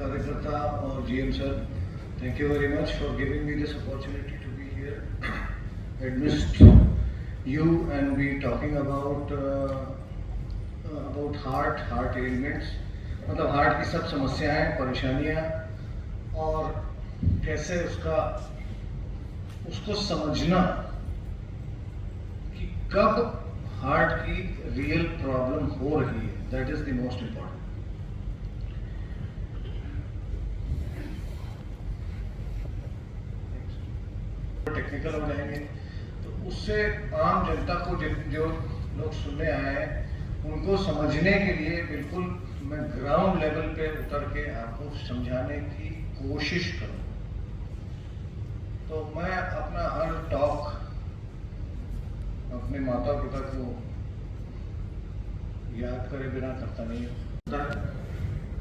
कार्यकर्ता और GM sir, thank you very much for giving me this opportunity to be here amidst you and we talking about heart ailments, मतलब heart की सब समस्याएं, परेशानियां और कैसे उसको समझना कि कब हार्ट की रियल प्रॉब्लम हो रही है, that is the most important. Technical हो जाएंगे तो उससे आम जनता को जो लोग सुनने आए हैं उनको समझने के लिए बिल्कुल मैं ग्राउंड लेवल पे उतर के आपको समझाने की कोशिश करूँ। तो मैं अपना हर टॉक अपने माता पिता को याद करे बिना करता नहीं होता।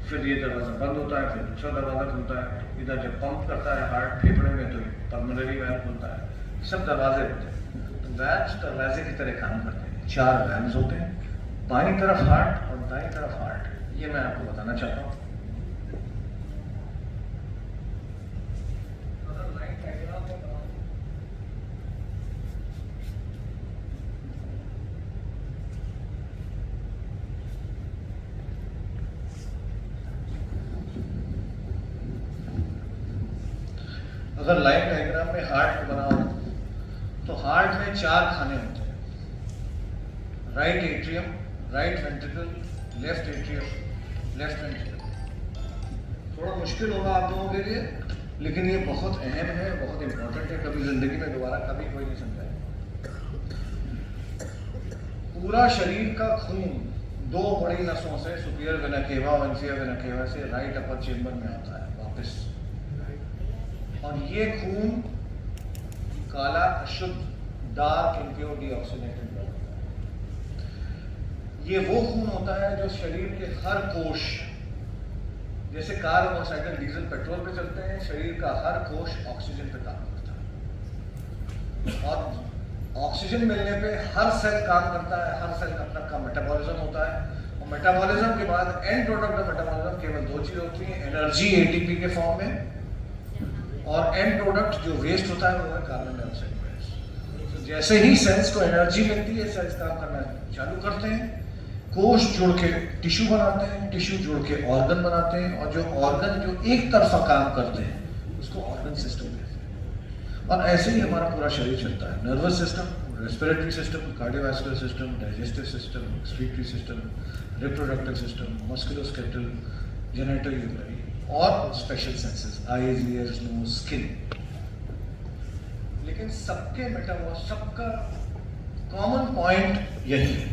फिर ये दरवाजा बंद होता है, फिर दूसरा दरवाजा खुलता है, इधर जब पंप करता है हार्ट फेफड़े में तो पल्मोनरी वाल्व खुलता है, सब दरवाजे होते हैं। तो वैल्व्स दरवाजे की तरह काम करते हैं। 4 वैल्व्स होते हैं, बाईं तरफ हार्ट और दाईं तरफ हार्ट। ये मैं आपको बताना चाहता हूँ। अगर लाइन डायग्राम में हार्ट बनाओ तो हार्ट में 4 खाने होते हैं, right atrium, right ventricle, left atrium, left ventricle. थोड़ा मुश्किल होगा आप लोगों के लिए, लेकिन ये बहुत अहम है, बहुत इंपॉर्टेंट है। कभी जिंदगी में दोबारा कभी कोई नहीं समझाएगा। पूरा शरीर का खून 2 बड़ी नसों से, सुपीरियर वेना केवा और इंफीरियर वेना केवा से राइट अपर चेंबर में आता है वापस। और ये खून काला, अशुद्ध, डार्क, इम्प्योर, डीऑक्सीनेटेड ब्लड होता है। ये वो खून होता है जो शरीर के हर कोश, जैसे कार मोटरसाइकिल डीजल पेट्रोल पे चलते हैं, शरीर का हर कोश ऑक्सीजन पे काम करता है। और ऑक्सीजन मिलने पे हर सेल काम करता है, हर सेल अपना का मेटाबॉलिज्म होता है। और मेटाबॉलिज्म के बाद एंड प्रोडक्ट ऑफ मेटाबॉलिज्म केवल 2 चीज होती है, एनर्जी एटीपी के फॉर्म में, और एंड प्रोडक्ट जो वेस्ट होता है वो है कार्बन डाइऑक्साइड गैस। तो जैसे ही सेल्स को एनर्जी मिलती है, सेल्स काम करना चालू करते हैं, कोश जुड़ के टिश्यू बनाते हैं, टिश्यू जुड़ के ऑर्गन बनाते हैं, और जो ऑर्गन जो एक तरफा काम करते हैं उसको ऑर्गन सिस्टम कहते हैं। और ऐसे ही हमारा पूरा शरीर चलता है। Nervous system, respiratory system, cardiovascular system, digestive system, excretory system, reproductive system, musculoskeletal, genital urinary और special senses, eyes, ears, nose, skin. लेकिन सबके सबका कॉमन पॉइंट यही है,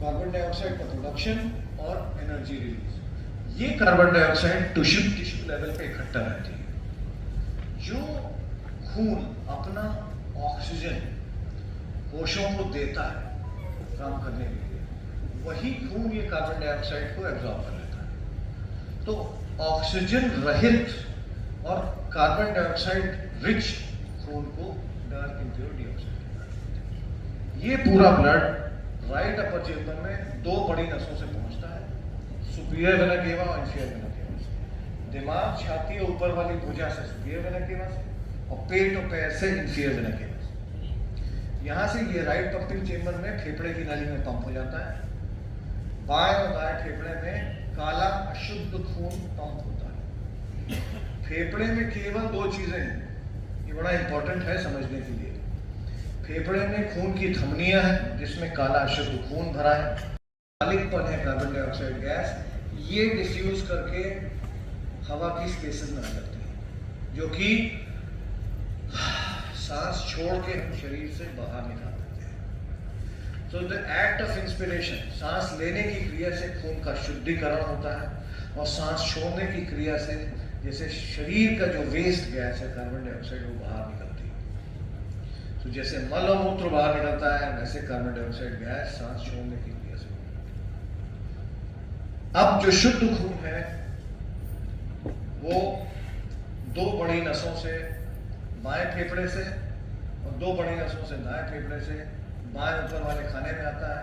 कार्बन डाइऑक्साइड का प्रोडक्शन और एनर्जी रिलीज। ये कार्बन डाइऑक्साइड टिश्यू लेवल पे इकट्ठा रहती है। जो खून अपना ऑक्सीजन कोशों को देता है काम करने के लिए, वही खून ये कार्बन डाइऑक्साइड को एब्जॉर्ब कर लेता है। तो ऑक्सीजन रहित और कार्बन डाइऑक्साइड रिच खून को डार्क इम्प्योर डीऑक्साइड। ये पूरा ब्लड राइट अपर चेंबर में 2 बड़ी नसों से पहुंचता है, सुपीरियर वेना केवा और इंफीरियर वेना केवा से। दिमाग, छाती और ऊपर वाली भुजा से सुपीरियर वेना केवा से, और पेट और पैर से इंफीरियर वेना केवा से। यहाँ से ये राइट पंपिंग चेंबर में फेफड़े की नाली में पंप हो जाता है। बाएं और दाएं फेफड़े में काला अशुद्ध खून पंप होता है। फेफड़े में केवल 2 चीजें हैं, ये बड़ा इंपॉर्टेंट है समझने के लिए। फेफड़े में खून की धमनियां हैं जिसमें काला अशुद्ध खून भरा है, कालिकपन है कार्बन डाइऑक्साइड गैस, ये डिफ्यूज करके हवा की स्पेसेस में आ जाती है, जो कि सांस छोड़ के हम शरीर से बाहर निकाल देते हैं। तो द एक्ट ऑफ इंस्पिरेशन, सांस लेने की क्रिया से खून का शुद्धिकरण होता है, और सांस छोड़ने की क्रिया से जैसे शरीर का जो वेस्ट गैस है कार्बन डाइऑक्साइड वो बाहर निकलती है। तो जैसे मल और मूत्र बाहर निकलता है, वैसे कार्बन डाइऑक्साइड गैस सांस छोड़ने की क्रिया से। अब जो शुद्ध खून है वो 2 बड़ी नसों से, बाएं फेफड़े से और 2 बड़ी नसों से दाएं फेफड़े से बाएं ऊपर वाले खाने में आता है,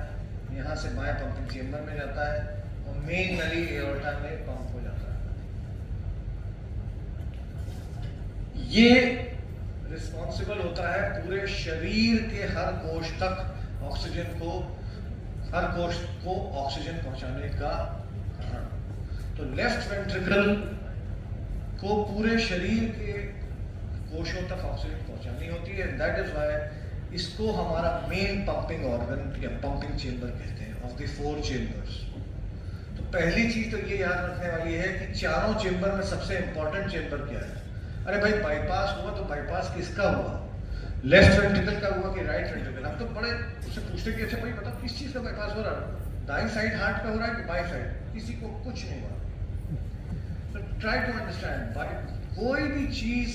यहाँ से बाएं पंपिंग चेंबर में जाता है, और मेन नली एओर्टा में पंप हो जाता है। ये रिस्पॉन्सिबल होता है पूरे शरीर के हर कोश तक ऑक्सीजन को, हर कोश को ऑक्सीजन पहुंचाने का कारण। तो लेफ्ट वेंट्रिकल को पूरे शरीर के कोशों तक ऑक्सीजन पहुंचानी होती है। दैट इज व्हाई इसको हमारा मेन पंपिंग ऑर्गन या पंपिंग चेंबर कहते हैं ऑफ द 4 चेंबर्स। तो पहली चीज तो ये याद रखने वाली है कि चारों चेंबर में सबसे इंपॉर्टेंट चेंबर क्या है। अरे भाई बाईपास हुआ तो बाईपास किसका हुआ, लेफ्ट वेंट्रिकल का हुआ कि राइट वेंट्रिकल। हम तो बड़े उससे पूछते कि अच्छा भाई बताओ किस चीज का बाईपास हो रहा है, दाईं साइड हार्ट का हो रहा है कि बाई साइड, किसी को कुछ नहीं हुआ। तो ट्राई टू अंडरस्टैंड, कोई भी चीज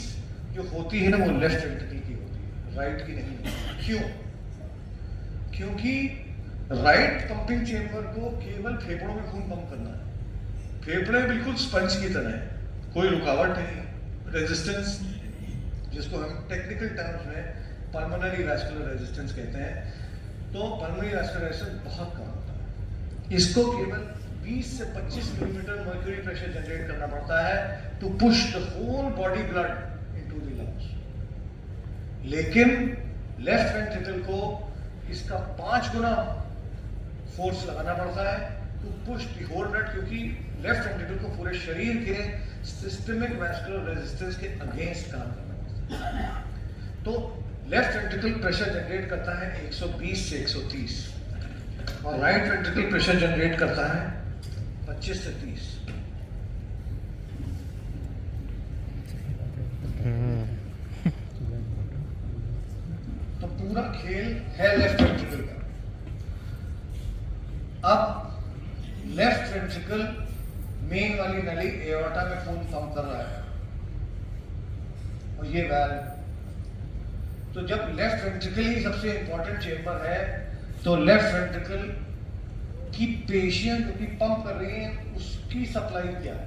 जो होती है ना वो लेफ्ट वेंट्रिकल की होती है, राइट की नहीं होती। क्यों? क्योंकि राइट पंपिंग चेंबर को केवल फेफड़ों में खून पंप करना है। फेफड़े बिल्कुल स्पंज की तरह है, कोई रुकावट नहीं, रेजिस्टेंस जिसको हम टेक्निकल टर्म्स में पल्मोनरी वैस्कुलर रेजिस्टेंस कहते हैं। तो पल्मोनरी वैस्कुलर रेजिस्टेंस बहुत कम होता है। इसको केवल 20 से 25 मिलीमीटर मर्क्यूरी प्रेशर जनरेट करना पड़ता है to push the whole body blood into the lungs. लेकिन लेफ्ट वेंट्रिकल को इसका 5 गुना फोर्स लगाना पड़ता है to push the whole blood, क्योंकि लेफ्ट वेंट्रिकल को पूरे शरीर के सिस्टमिक वैस्कुलर रेजिस्टेंस के अगेंस्ट काम करना पड़ता है। तो लेफ्ट वेंट्रिकल प्रेशर जनरेट करता है 120 से 130 और राइट वेंट्रिकल प्रेशर जनरेट करता है 25 से 30। तो पूरा खेल है लेफ्ट वेंट्रिकल का। अब लेफ्ट वेंट्रिकल मेन वाली नली एओर्टा में खून पंप कर रहा है और ये वाल्व। तो जब लेफ्ट वेंट्रिकल ही सबसे इंपॉर्टेंट चेंबर है तो लेफ्ट वेंट्रिकल की पेशियां जो कि पंप कर रही हैं उसकी सप्लाई क्या है,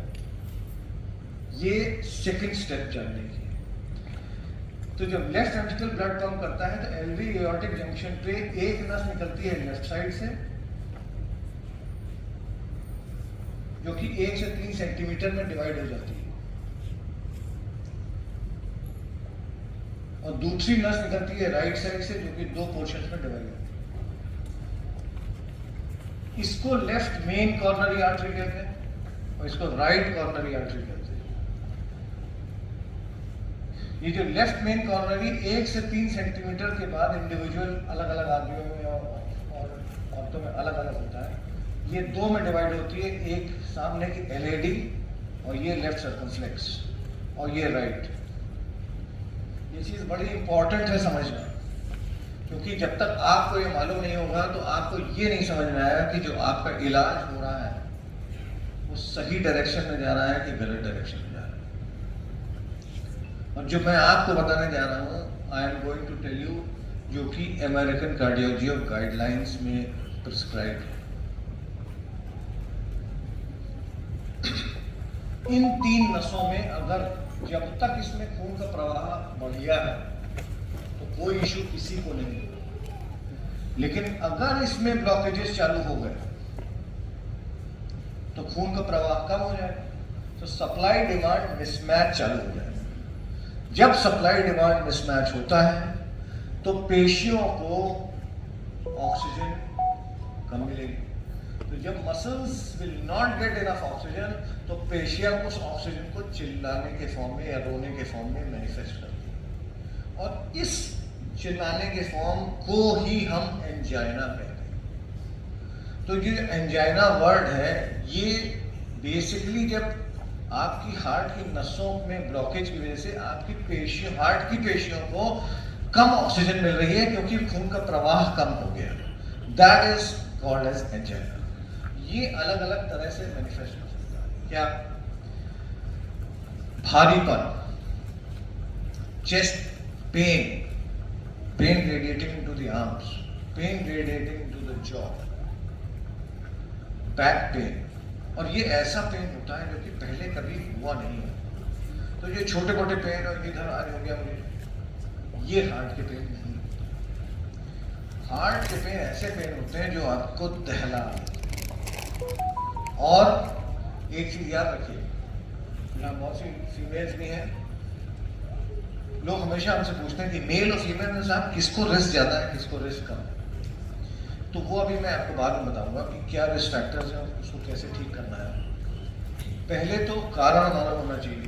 ये सेकंड स्टेप जानने की। तो जब लेफ्ट वेंट्रिकल ब्लड पंप करता है तो एल्वी एओर्टिक जंक्शन पे एक नस निकलती है लेफ्ट साइड से जो कि 1 से 3 सेंटीमीटर में डिवाइड हो जाती है और दूसरी नस निकलती है राइट साइड से जो कि 2 पोर्शंस में डिवाइड होती है। इसको लेफ्ट मेन कॉर्नरी आर्टरी कहते हैं और इसको राइट कॉर्नरी आर्टरी कहते हैं। ये जो लेफ्ट मेन कॉर्नरी 1 से 3 सेंटीमीटर के बाद इंडिविजुअल अलग अलग आदमियों में और औरतों में अलग अलग होता है। ये 2 में डिवाइड होती है, एक सामने की एलएडी और ये लेफ्ट सर्कमफ्लेक्स और ये राइट। ये चीज बड़ी इंपॉर्टेंट है समझना, क्योंकि जब तक आपको ये मालूम नहीं होगा तो आपको ये नहीं समझ में आएगा कि जो आपका इलाज हो रहा है वो सही डायरेक्शन में जा रहा है कि गलत डायरेक्शन में जा रहा है। और जो मैं आपको बताने जा रहा हूँ I am going to tell you, जो कि अमेरिकन कार्डियोलॉजी ऑफ गाइडलाइंस में प्रिस्क्राइब है। इन 3 नसों में अगर जब तक इसमें खून का प्रवाह बढ़िया है तो कोई इशू किसी को नहीं है, लेकिन अगर इसमें ब्लॉकेजेस चालू हो गए तो खून का प्रवाह कम हो जाएगा, तो सप्लाई डिमांड मिसमैच चालू हो जाएगा। जब सप्लाई डिमांड मिसमैच होता है तो पेशियों को ऑक्सीजन कम मिलेगी। तो जब muscles will not get enough oxygen तो पेशियां उस ऑक्सीजन को चिल्लाने के फॉर्म में या रोने के फॉर्म में मैनिफेस्ट करती है और इस चिल्लाने के फॉर्म को ही हम एंजाइना कहते हैं। तो ये एंजाइना वर्ड है, ये बेसिकली जब आपकी हार्ट की नसों में ब्लॉकेज की वजह से आपकी पेशियों, हार्ट की पेशियों को कम ऑक्सीजन मिल रही है क्योंकि खून का प्रवाह कम हो गया, that is called as angina. ये अलग अलग तरह से मैनिफेस्ट हो सकता है। क्या? भारीपन, chest pain, pain radiating to the arms, pain radiating to the jaw, back pain. और ये ऐसा पेन होता है जो कि पहले कभी हुआ नहीं है। तो ये छोटे मोटे पेन और इधर आज हो गया मुझे, ये हार्ट के पेन नहीं होते। हार्ट के पेन ऐसे पेन होते हैं जो आपको दहला, और एक चीज याद रखिए, यहाँ बहुत सी फीमेल्स भी हैं, लोग हमेशा हमसे पूछते हैं कि मेल और फीमेल में साहब किसको रिस्क ज्यादा है, किसको रिस्क कम है। तो वो अभी मैं आपको बाद में बताऊंगा कि क्या रिस्क फैक्टर्स हैं, उसको कैसे ठीक करना है। पहले तो कारण मालूम होना चाहिए।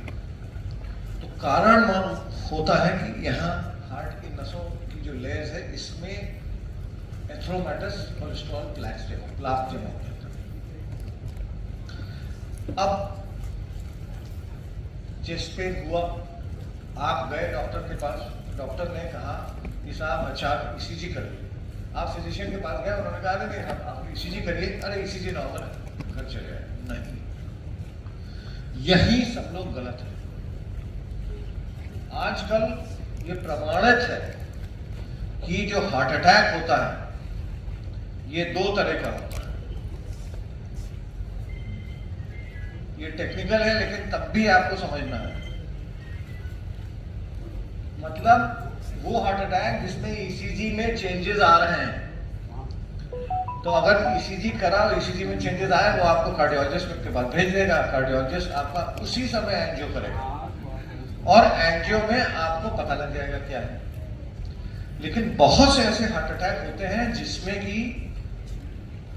तो कारण मालूम होता है कि यहाँ हार्ट की नसों की जो लेयर्स है इसमें एथ्रोमेटस कोलेस्ट्रॉल प्लाक जमा होता है। अब चेस्ट पेन हुआ, आप गए डॉक्टर के पास, डॉक्टर ने कहा कि साहब अच्छा ईसीजी करिए। आप फिजिशियन के पास गए, उन्होंने कहा नहीं आप ईसीजी करिए, अरे ईसीजी नॉर्मल है, घर चले आए। नहीं, यही सब लोग गलत है। आजकल ये प्रमाणित है कि जो हार्ट अटैक होता है ये दो तरह का होता है। ये टेक्निकल है लेकिन तब भी आपको समझना है। मतलब वो हार्ट अटैक जिसमें ईसीजी में चेंजेस आ रहे हैं, तो अगर ईसीजी करा और ईसीजी में चेंजेस आए, वो आपको कार्डियोलॉजिस्ट के पास भेज देगा। कार्डियोलॉजिस्ट आपका उसी समय एंजियो करेगा और एंजियो में आपको पता लग जाएगा क्या है। लेकिन बहुत से ऐसे हार्ट अटैक होते हैं जिसमें कि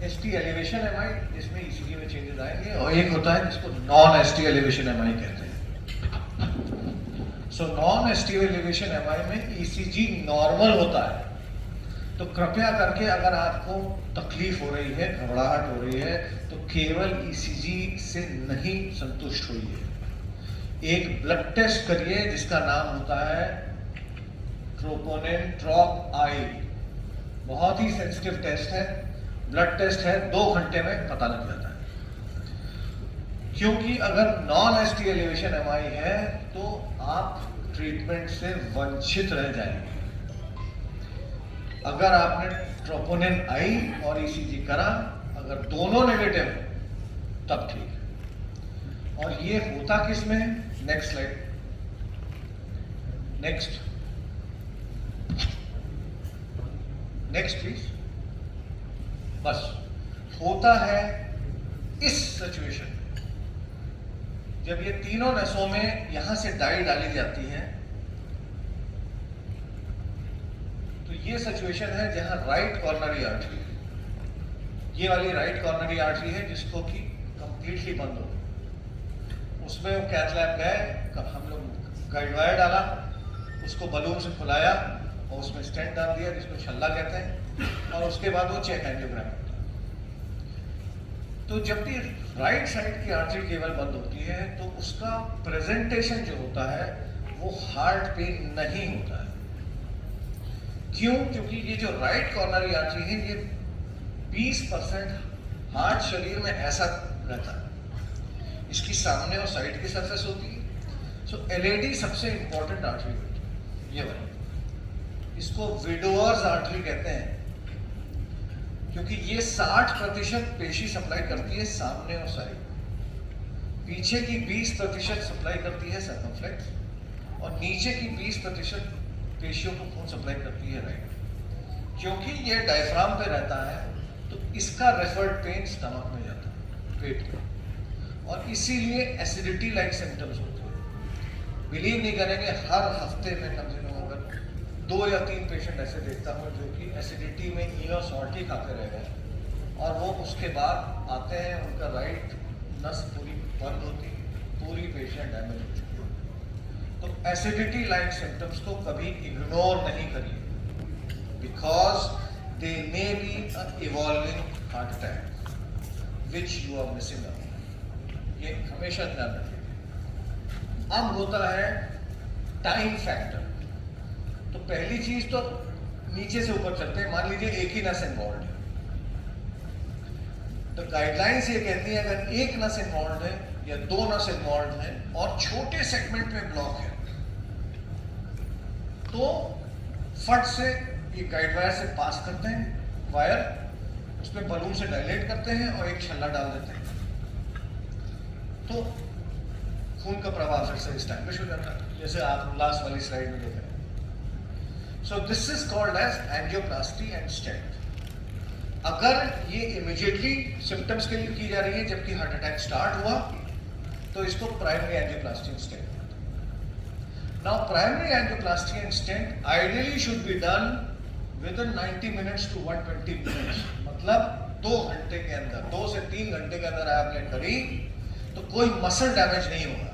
एसटी एलिवेशन एमआई, जिसमें ईसीजी में चेंजेस आएंगे, और एक होता है जिसको नॉन एसटी एलिवेशन एमआई कहते हैं। So non ST elevation MI में ईसीजी नॉर्मल होता है। तो कृपया करके अगर आपको तकलीफ हो रही है, घबराहट हो रही है, तो केवल ईसीजी से नहीं संतुष्ट होइए। एक ब्लड टेस्ट करिए जिसका नाम होता है ट्रोपोनिन ट्रॉप आई। बहुत ही सेंसिटिव टेस्ट है, ब्लड टेस्ट है, 2 घंटे में पता लग जाता है। क्योंकि अगर नॉन एसटी एलिवेशन एमआई है तो आप ट्रीटमेंट से वंचित रह जाएंगे। अगर आपने ट्रोपोनिन आई और ईसीजी करा, अगर दोनों नेगेटिव तब ठीक है। और ये होता किस में? Next slide, next please. बस होता है इस सिचुएशन में, जब ये तीनों नसों में यहां से डाई डाली जाती है। तो ये सिचुएशन है जहां राइट कॉर्नरी आर्टरी, ये वाली राइट कॉर्नरी आर्टरी है जिसको कि कंप्लीटली बंद हो गई। उसमें वो कैथ लैब गए, हम लोग गाइड वायर डाला, उसको बलून से खुलाया और उसमें स्टेंट डाल दिया जिसको छल्ला कहते हैं, और उसके बाद वो चेक एंजियोग्राम होता है। तो जब भी राइट साइड की आर्टरी केवल बंद होती है तो उसका प्रेजेंटेशन जो होता है वो हार्ट पेन नहीं होता है। क्यों? क्योंकि ये जो राइट कॉर्नरी आर्टरी है ये 20% हार्ट शरीर में ऐसा रहता है, इसकी सामने और साइड की सरफेस होती है। सो एलएडी सबसे इंपॉर्टेंट आर्टरी होती है, ये वाली। इसको विडोअर्स आर्टरी कहते हैं क्योंकि ये 60% पेशी सप्लाई करती है सामने और साइड, पीछे की 20% सप्लाई करती है सर्कमफ्लेक्स, और नीचे की 20% पेशियों को खून सप्लाई करती है राइट। क्योंकि ये डायफ्राम पे रहता है तो इसका रेफर्ड पेन स्टमक में जाता है, पेट में, और इसीलिए एसिडिटी लाइक सिम्टम्स होते हैं। बिलीव नहीं करेंगे, हर हफ्ते में कम से कम अगर 2 या 3 पेशेंट ऐसे देखता हूँ जो कि एसिडिटी में इनो सॉल्ट ही खाते रह गए, और वो उसके बाद आते हैं, उनका राइट नस पूरी बंद होती, पूरी पेशेंट डैमेज हो चुकी है। तो एसिडिटी लाइक सिम्टम्स को कभी इग्नोर नहीं करिए, because they may be a evolving heart attack which you are missing out. ये हमेशा ध्यान रखिए। अब होता है टाइम फैक्टर। तो पहली चीज तो नीचे से ऊपर चलते हैं। मान लीजिए एक ही नस इन्वॉल्व है, तो गाइडलाइंस ये कहती है अगर एक नस इन्वॉल्व है या 2 नस इन्वॉल्व है और छोटे सेगमेंट में ब्लॉक है तो फट से ये गाइड वायर से पास करते हैं वायर, उसमें बलून से डायलेट करते हैं और एक छल्ला डाल देते हैं, तो खून का प्रवाह फिर से एस्टैब्लिश हो जाता है, जैसे आप लास्ट वाली स्लाइड में देख रहे हैं। So this is called as angioplasty and stent. अगर ये इमीडिएटली सिम्टम्स के लिए की जा रही है जबकि हार्ट अटैक स्टार्ट हुआ तो इसको primary angioplasty and stent. Now primary angioplasty and stent ideally should be done within 90 minutes to 120 minutes, मतलब 2 घंटे के अंदर, 2 से 3 घंटे के अंदर आपने करी तो कोई मसल डैमेज नहीं होगा,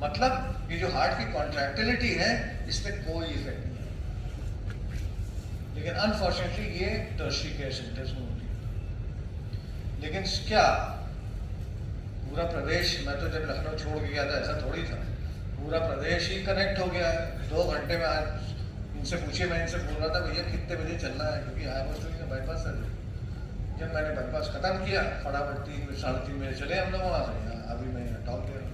मतलब ये जो हार्ट की कॉन्ट्रैक्टिलिटी है इसमें कोई इफेक्ट नहीं है। लेकिन अनफॉर्चुनेटली ये टर्शरी केयर सेंटर्स में होती है। लेकिन क्या पूरा प्रदेश, मैं तो जब लखनऊ छोड़ के गया था ऐसा थोड़ी था, पूरा प्रदेश ही कनेक्ट हो गया है 2 घंटे में। आज इनसे पूछिए, मैं इनसे बोल रहा था भैया कितने बजे चलना है, क्योंकि I was doing bypass surgery. जब मैंने बाईपास खत्म किया फटाफट 3 साढ़े 3 बजे चले हम लोग वहाँ से, अभी मैं टॉक दे रहा हूँ।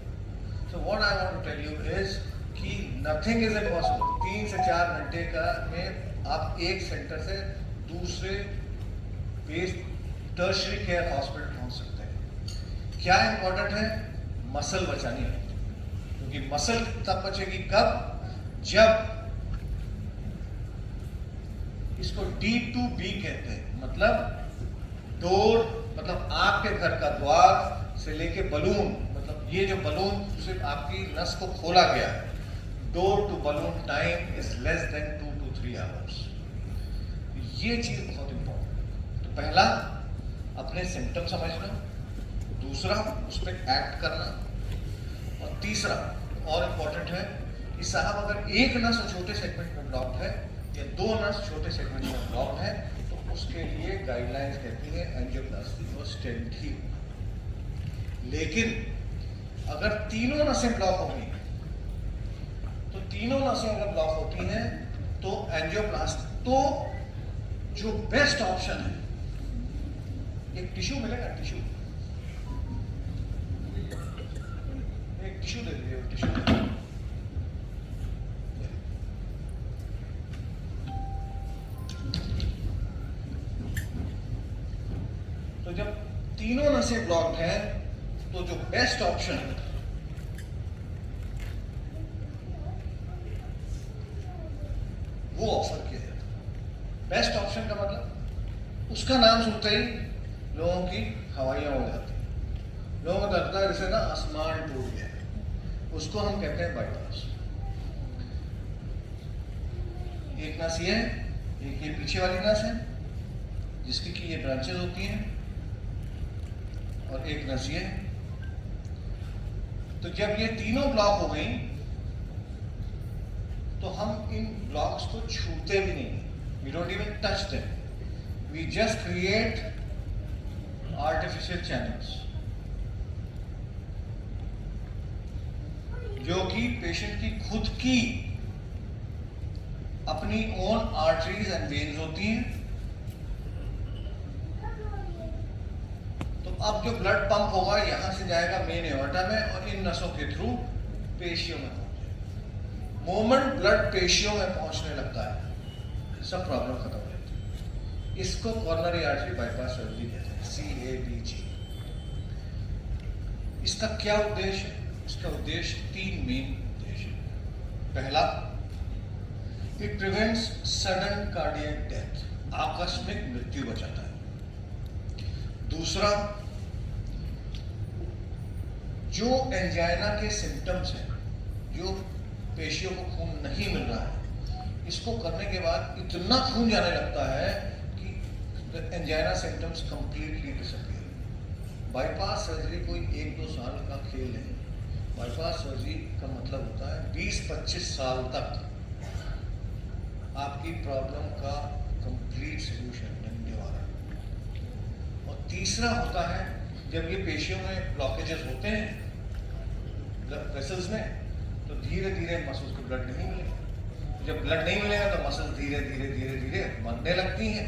So what I want to tell you is कि नथिंग इज इम्पॉसिबल। 3 से 4 घंटे का में आप एक सेंटर से दूसरे टर्शरी केयर हॉस्पिटल पहुंच सकते हैं। क्या इंपॉर्टेंट है? मसल बचानी है, क्योंकि मसल तब बचेगी कब? जब इसको D2B कहते हैं, मतलब डोर, मतलब आपके घर का द्वार से लेके बलून, मतलब ये जो बलून सिर्फ आपकी नस को खोला गया है, door to balloon time is less than 2 to 3 hours. ये चीज बहुत इंपॉर्टेंट। तो पहला अपने सिम्टम समझना, दूसरा उस पर एक्ट करना, और तीसरा और इम्पॉर्टेंट है कि साहब अगर एक नस छोटे सेगमेंट में ब्लॉक्ड है या 2 नस छोटे सेगमेंट में ब्लॉक्ड है तो उसके लिए गाइडलाइंस कहती है एंजियोप्लास्टी और स्टेंट ही। लेकिन अगर तीनों नसें ब्लॉक होंगी, तो तीनों नसें अगर ब्लॉक होती हैं तो एंजियोप्लास्टी, तो जो बेस्ट ऑप्शन है, एक टिश्यू मिलेगा, टिश्यू, एक टिश्यू दे दीजिए, टिश्यू। तो जब तीनों नसें ब्लॉक्ड हैं तो जो बेस्ट ऑप्शन है वो ऑफर किया जाता है। बेस्ट ऑप्शन का मतलब, उसका नाम सुनते ही लोगों की हवाइयां हो जाती हैं, लोगों को लगता है जैसे ना आसमान टूट गया है। उसको हम कहते हैं बाईपास। एक नस ये है, एक ये पीछे वाली नस है जिसकी कि ये ब्रांचेस होती हैं, और एक नस ये है। तो जब ये तीनों ब्लॉक हो गई तो हम इन ब्लॉक्स को छूते भी नहीं, we don't even touch them, we just create artificial channels, जो कि पेशेंट की खुद की अपनी ओन आर्टरीज एंड वेन्स होती हैं। तो अब जो ब्लड पंप होगा यहां से जाएगा मेन एओर्टा में और इन नसों के थ्रू पेशियों में पहुंचेगा। मोमेंट ब्लड पेशियों में पहुंचने लगता है, सब प्रॉब्लम खत्म हो जाती है। इसको कॉर्नरी आर्टरी बाईपास सर्जरी कहते हैं, CABG। इसका क्या उद्देश्य है? इसका उद्देश्य 3 मेन उद्देश्य है। पहला, it prevents sudden cardiac death, आकस्मिक मृत्यु बचाता है। दूसरा, जो एंजाइना के सिम्टम्स हैं, जो पेशियों को खून नहीं मिल रहा है, इसको करने के बाद इतना खून जाने लगता है कि angina symptoms completely disappear. Bypass surgery कोई 1-2 साल का खेल नहीं। बाईपास सर्जरी का मतलब होता है 20-25 साल तक आपकी प्रॉब्लम का कंप्लीट सॉल्यूशन, निवारण। और तीसरा होता है, जब ये पेशियों में ब्लॉकेजेस होते हैं वेसल्स में, तो धीरे धीरे मसल्स को ब्लड नहीं मिलेगा। जब ब्लड नहीं मिलेगा तो मसल्स धीरे धीरे धीरे धीरे मरने लगती हैं